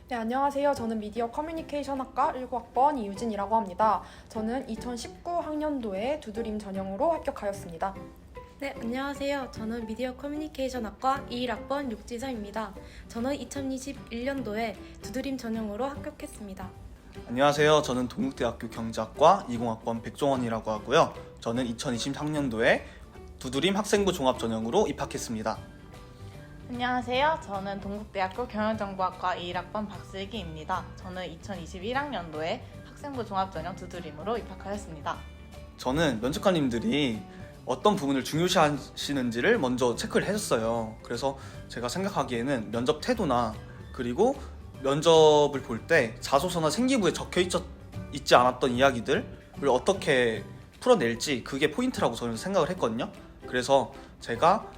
네, 안녕하세요. 저는 미디어 커뮤니케이션 학과 19학번 이유진이라고 합니다. 저는 2019 학년도에 두드림 전형으로 합격하였습니다. 네, 안녕하세요. 저는 미디어 커뮤니케이션 학과 21학번 육지서입니다. 저는 2021년도에 두드림 전형으로 합격했습니다. 안녕하세요. 저는 동국대학교 경제학과 20학번 백종원이라고 하고요. 저는 2023학년도에 두드림 학생부 종합 전형으로 입학했습니다. 안녕하세요. 저는 동국대학교 경영정보학과 21학번 박슬기입니다. 저는 2021학년도에 학생부 종합전형 두드림으로 입학하였습니다. 저는 면접관님들이 어떤 부분을 중요시하시는지를 먼저 체크를 해줬어요. 그래서 제가 생각하기에는 면접 태도나 그리고 면접을 볼 때 자소서나 생기부에 적혀 있지 않았던 이야기들을 어떻게 풀어낼지 그게 포인트라고 저는 생각을 했거든요. 그래서 제가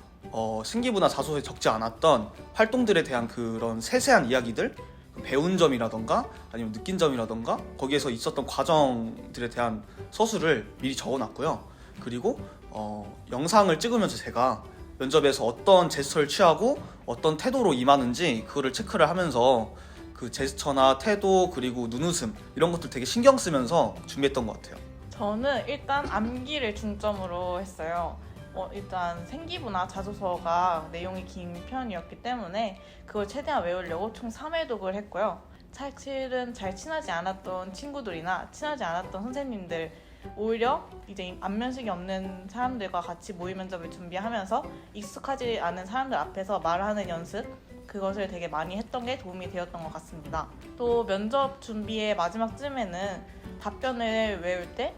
생기부나 자소서에 적지 않았던 활동들에 대한 그런 세세한 이야기들, 배운 점이라던가 아니면 느낀 점이라던가 거기에서 있었던 과정들에 대한 서술을 미리 적어놨고요. 그리고 영상을 찍으면서 제가 면접에서 어떤 제스처를 취하고 어떤 태도로 임하는지 그거를 체크를 하면서 그 제스처나 태도 그리고 눈웃음 이런 것들 되게 신경 쓰면서 준비했던 것 같아요. 저는 일단 암기를 중점으로 했어요. 일단 생기부나 자소서가 내용이 긴 편이었기 때문에 그걸 최대한 외우려고 총 3회독을 했고요. 사실은 잘 친하지 않았던 친구들이나 친하지 않았던 선생님들, 오히려 이제 안면식이 없는 사람들과 같이 모의 면접을 준비하면서 익숙하지 않은 사람들 앞에서 말하는 연습, 그것을 되게 많이 했던 게 도움이 되었던 것 같습니다. 또 면접 준비의 마지막쯤에는 답변을 외울 때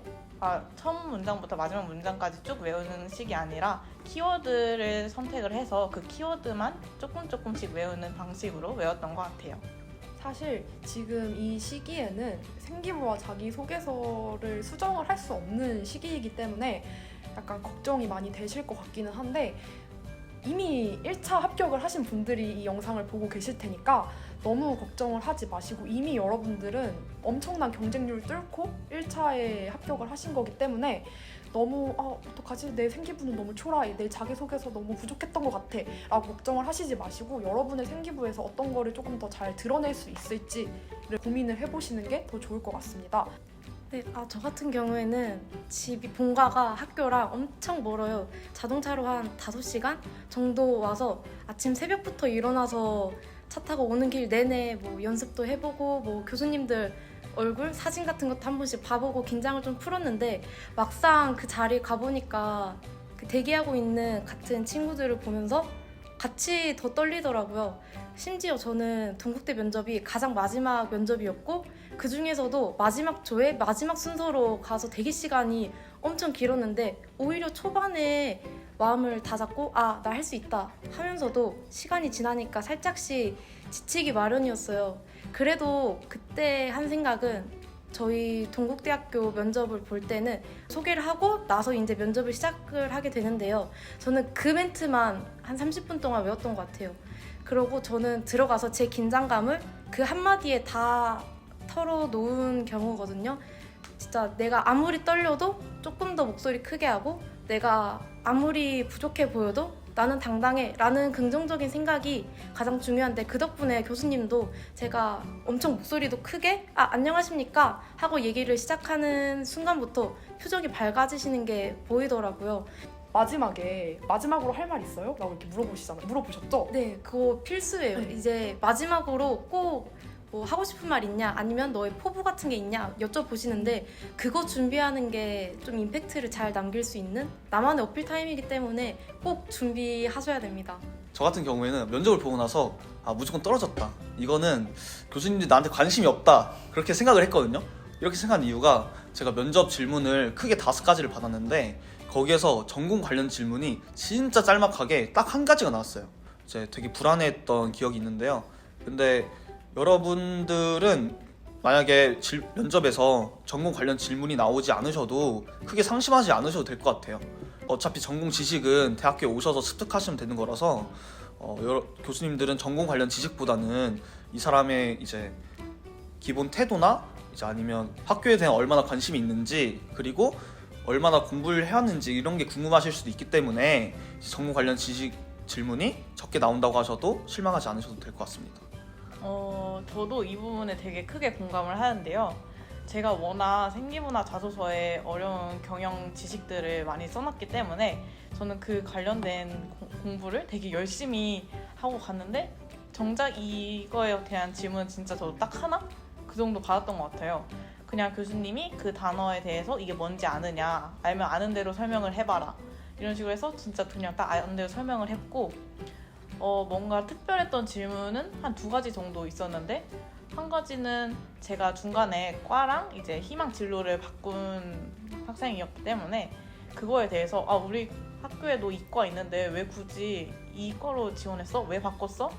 처음 문장부터 마지막 문장까지 쭉 외우는 식이 아니라 키워드를 선택을 해서 그 키워드만 조금씩 외우는 방식으로 외웠던 것 같아요. 사실 지금 이 시기에는 생기부와 자기소개서를 수정을 할 수 없는 시기이기 때문에 약간 걱정이 많이 되실 것 같기는 한데 이미 1차 합격을 하신 분들이 이 영상을 보고 계실 테니까 너무 걱정을 하지 마시고 이미 여러분들은 엄청난 경쟁률 뚫고 1차에 합격을 하신 거기 때문에 너무 어떡하지? 내 생기부는 너무 초라해. 내 자기소개서 너무 부족했던 것 같아 라고 걱정을 하시지 마시고 여러분의 생기부에서 어떤 거를 조금 더 잘 드러낼 수 있을지를 고민을 해보시는 게 더 좋을 것 같습니다. 네, 저 같은 경우에는 집이 본가가 학교랑 엄청 멀어요. 자동차로 한 5시간 정도 와서 아침 새벽부터 일어나서 차 타고 오는 길 내내 뭐 연습도 해보고 뭐 교수님들 얼굴 사진 같은 것도 한 번씩 봐보고 긴장을 좀 풀었는데 막상 그 자리에 가보니까 그 대기하고 있는 같은 친구들을 보면서 같이 더 떨리더라고요. 심지어 저는 동국대 면접이 가장 마지막 면접이었고 그 중에서도 마지막 조에 마지막 순서로 가서 대기 시간이 엄청 길었는데 오히려 초반에 마음을 다잡고 나 할 수 있다 하면서도 시간이 지나니까 살짝씩 지치기 마련이었어요. 그래도 그때 한 생각은 저희 동국대학교 면접을 볼 때는 소개를 하고 나서 이제 면접을 시작을 하게 되는데요. 저는 그 멘트만 한 30분 동안 외웠던 것 같아요. 그러고 저는 들어가서 제 긴장감을 그 한마디에 다 털어놓은 경우거든요. 진짜 내가 아무리 떨려도 조금 더 목소리 크게 하고 내가 아무리 부족해 보여도 나는 당당해 라는 긍정적인 생각이 가장 중요한데 그 덕분에 교수님도 제가 엄청 목소리도 크게 안녕하십니까 하고 얘기를 시작하는 순간부터 표정이 밝아지시는 게 보이더라고요. 마지막으로 할 말 있어요? 라고 이렇게 물어보셨죠? 네, 그거 필수예요. 네. 이제 마지막으로 꼭 뭐 하고 싶은 말 있냐 아니면 너의 포부 같은 게 있냐 여쭤보시는데 그거 준비하는 게 좀 임팩트를 잘 남길 수 있는 나만의 어필 타임이기 때문에 꼭 준비하셔야 됩니다. 저 같은 경우에는 면접을 보고 나서 무조건 떨어졌다. 이거는 교수님들이 나한테 관심이 없다. 그렇게 생각을 했거든요. 이렇게 생각한 이유가 제가 면접 질문을 크게 5가지를 받았는데 거기에서 전공 관련 질문이 진짜 짤막하게 딱 한 가지가 나왔어요. 이제 되게 불안해했던 기억이 있는데요. 근데 여러분들은 만약에 면접에서 전공 관련 질문이 나오지 않으셔도 크게 상심하지 않으셔도 될 것 같아요. 어차피 전공 지식은 대학교에 오셔서 습득하시면 되는 거라서 교수님들은 전공 관련 지식보다는 이 사람의 이제 기본 태도나 이제 아니면 학교에 대한 얼마나 관심이 있는지 그리고 얼마나 공부를 해왔는지 이런 게 궁금하실 수도 있기 때문에 전공 관련 지식 질문이 적게 나온다고 하셔도 실망하지 않으셔도 될 것 같습니다. 저도 이 부분에 되게 크게 공감을 하는데요. 제가 워낙 생기부나 자소서에 어려운 경영 지식들을 많이 써놨기 때문에 저는 그 관련된 공부를 되게 열심히 하고 갔는데 정작 이거에 대한 질문은 진짜 저 딱 하나? 그 정도 받았던 것 같아요. 그냥 교수님이 그 단어에 대해서 이게 뭔지 아느냐, 알면 아는 대로 설명을 해봐라, 이런 식으로 해서 진짜 그냥 딱 아는 대로 설명을 했고, 뭔가 특별했던 질문은 한 2가지 정도 있었는데, 한 가지는 제가 중간에 과랑 이제 희망 진로를 바꾼 학생이었기 때문에 그거에 대해서 우리 학교에도 이과 있는데 왜 굳이 이과로 지원했어? 왜 바꿨어?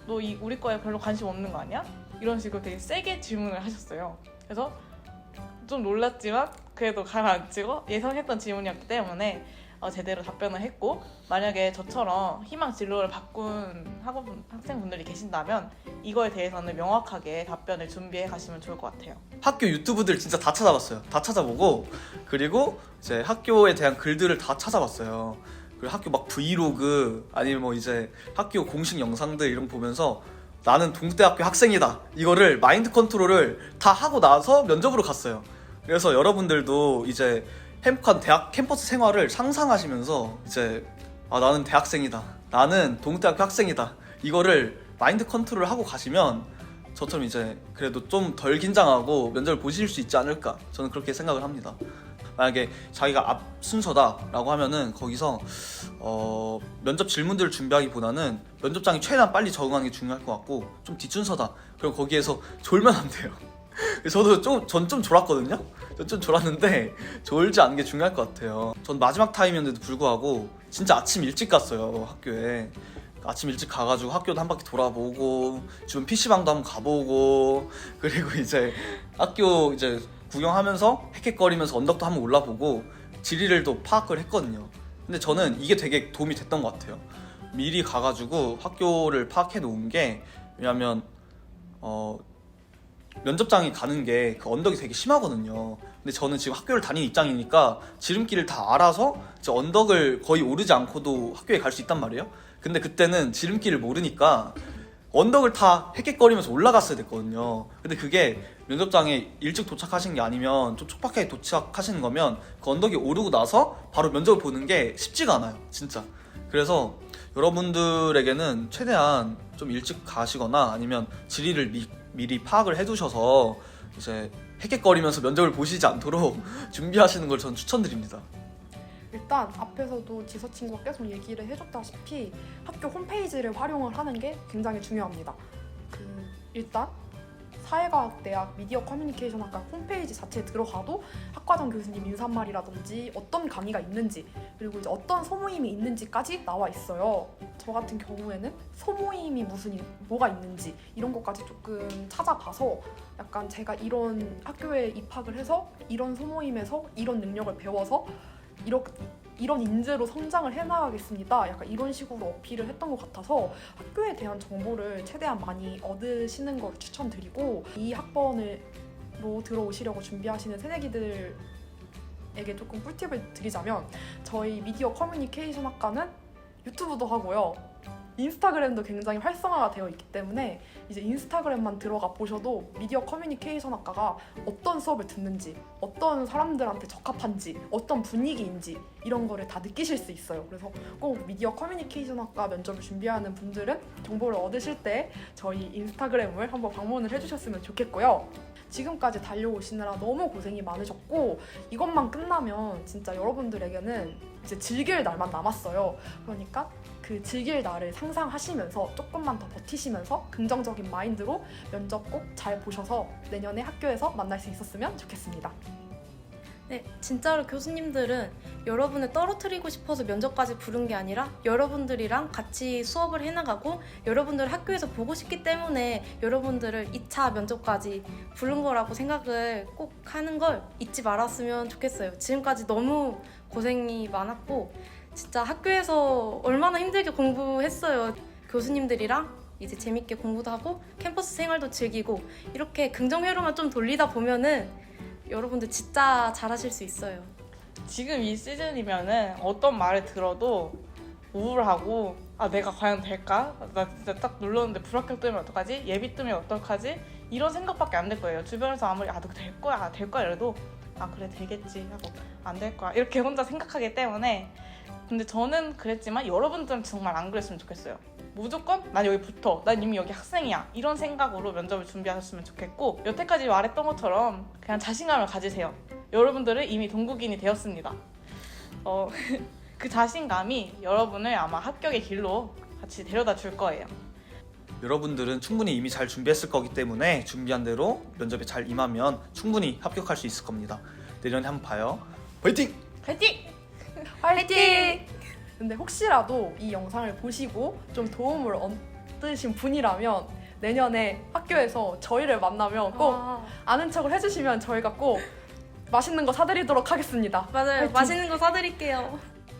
너 우리 과에 별로 관심 없는 거 아니야? 이런 식으로 되게 세게 질문을 하셨어요. 그래서 좀 놀랐지만 그래도 가라앉히고 예상했던 질문이었기 때문에 제대로 답변을 했고, 만약에 저처럼 희망 진로를 바꾼 학생분들이 계신다면 이거에 대해서는 명확하게 답변을 준비해 가시면 좋을 것 같아요. 학교 유튜브들 진짜 다 찾아봤어요. 다 찾아보고, 그리고 이제 학교에 대한 글들을 다 찾아봤어요. 그리고 학교 막 브이로그 아니면 뭐 이제 학교 공식 영상들 이런 거 보면서 나는 동국대학교 학생이다, 이거를 마인드 컨트롤을 다 하고 나서 면접으로 갔어요. 그래서 여러분들도 이제 행복한 대학 캠퍼스 생활을 상상하시면서 이제 나는 대학생이다, 나는 동국대학교 학생이다, 이거를 마인드 컨트롤을 하고 가시면 저처럼 이제 그래도 좀 덜 긴장하고 면접을 보실 수 있지 않을까, 저는 그렇게 생각을 합니다. 만약에 자기가 앞 순서다라고 하면은 거기서 면접 질문들을 준비하기보다는 면접장이 최대한 빨리 적응하는 게 중요할 것 같고, 좀 뒷순서다 그럼 거기에서 졸면 안 돼요. 저도 전 좀 졸았거든요. 전 좀 졸았는데 졸지 않는 게 중요할 것 같아요. 전 마지막 타임이었는데도 불구하고 진짜 아침 일찍 갔어요. 학교에 아침 일찍 가가지고 학교도 한 바퀴 돌아보고 주변 PC방도 한번 가보고, 그리고 이제 학교 이제 구경하면서 헥헥거리면서 언덕도 한번 올라보고 지리를 또 파악을 했거든요. 근데 저는 이게 되게 도움이 됐던 것 같아요. 미리 가가지고 학교를 파악해 놓은 게, 왜냐면 면접장에 가는 게 그 언덕이 되게 심하거든요. 근데 저는 지금 학교를 다니는 입장이니까 지름길을 다 알아서 이제 언덕을 거의 오르지 않고도 학교에 갈 수 있단 말이에요. 근데 그때는 지름길을 모르니까 언덕을 다 헥헥거리면서 올라갔어야 됐거든요. 근데 그게 면접장에 일찍 도착하신 게 아니면 좀 촉박하게 도착하시는 거면 그 언덕이 오르고 나서 바로 면접을 보는 게 쉽지가 않아요, 진짜. 그래서 여러분들에게는 최대한 좀 일찍 가시거나 아니면 지리를 미리 파악을 해두셔서 이제 헥헥거리면서 면접을 보시지 않도록 준비하시는 걸 저는 추천드립니다. 일단 앞에서도 지서 친구가 계속 얘기를 해줬다시피 학교 홈페이지를 활용을 하는 게 굉장히 중요합니다. 일단 사회과학대학 미디어 커뮤니케이션 학과 홈페이지 자체에 들어가도 학과장 교수님 인사말이라든지 어떤 강의가 있는지, 그리고 이제 어떤 소모임이 있는지까지 나와 있어요. 저 같은 경우에는 소모임이 뭐가 있는지 이런 것까지 조금 찾아봐서 약간 제가 이런 학교에 입학을 해서 이런 소모임에서 이런 능력을 배워서 이런 인재로 성장을 해나가겠습니다, 약간 이런 식으로 어필을 했던 것 같아서 학교에 대한 정보를 최대한 많이 얻으시는 걸 추천드리고, 이 학번으로 들어오시려고 준비하시는 새내기들에게 조금 꿀팁을 드리자면, 저희 미디어 커뮤니케이션 학과는 유튜브도 하고요, 인스타그램도 굉장히 활성화가 되어 있기 때문에 이제 인스타그램만 들어가 보셔도 미디어 커뮤니케이션 학과가 어떤 수업을 듣는지, 어떤 사람들한테 적합한지, 어떤 분위기인지 이런 거를 다 느끼실 수 있어요. 그래서 꼭 미디어 커뮤니케이션 학과 면접을 준비하는 분들은 정보를 얻으실 때 저희 인스타그램을 한번 방문을 해주셨으면 좋겠고요. 지금까지 달려오시느라 너무 고생이 많으셨고, 이것만 끝나면 진짜 여러분들에게는 이제 즐길 날만 남았어요. 그러니까 그 즐길 날을 상상하시면서 조금만 더 버티시면서 긍정적인 마인드로 면접 꼭 잘 보셔서 내년에 학교에서 만날 수 있었으면 좋겠습니다. 네, 진짜로 교수님들은 여러분을 떨어뜨리고 싶어서 면접까지 부른 게 아니라 여러분들이랑 같이 수업을 해나가고 여러분들을 학교에서 보고 싶기 때문에 여러분들을 2차 면접까지 부른 거라고 생각을 꼭 하는 걸 잊지 말았으면 좋겠어요. 지금까지 너무 고생이 많았고 진짜 학교에서 얼마나 힘들게 공부했어요. 교수님들이랑 이제 재밌게 공부도 하고 캠퍼스 생활도 즐기고 이렇게 긍정 회로만 좀 돌리다 보면은 여러분들 진짜 잘하실 수 있어요. 지금 이 시즌이면은 어떤 말을 들어도 우울하고 아 내가 과연 될까? 나 진짜 딱 눌렀는데 불합격 뜨면 어떡하지? 예비 뜨면 어떡하지? 이런 생각밖에 안 될 거예요. 주변에서 아무리 너 될 거야 될 거야 이래도 아 그래 되겠지 하고 안 될 거야 이렇게 혼자 생각하기 때문에. 근데 저는 그랬지만 여러분들은 정말 안 그랬으면 좋겠어요. 무조건 난 여기 붙어, 난 이미 여기 학생이야, 이런 생각으로 면접을 준비하셨으면 좋겠고, 여태까지 말했던 것처럼 그냥 자신감을 가지세요. 여러분들은 이미 동국인이 되었습니다. 그 자신감이 여러분을 아마 합격의 길로 같이 데려다 줄 거예요. 여러분들은 충분히 이미 잘 준비했을 거기 때문에 준비한 대로 면접에 잘 임하면 충분히 합격할 수 있을 겁니다. 내년에 한번 봐요. 화이팅! 파이팅! 화이팅! 근데 혹시라도 이 영상을 보시고 좀 도움을 얻으신 분이라면 내년에 학교에서 저희를 만나면 꼭 아는 척을 해주시면 저희가 꼭 맛있는 거 사드리도록 하겠습니다. 맞아요. 화이팅! 맛있는 거 사드릴게요.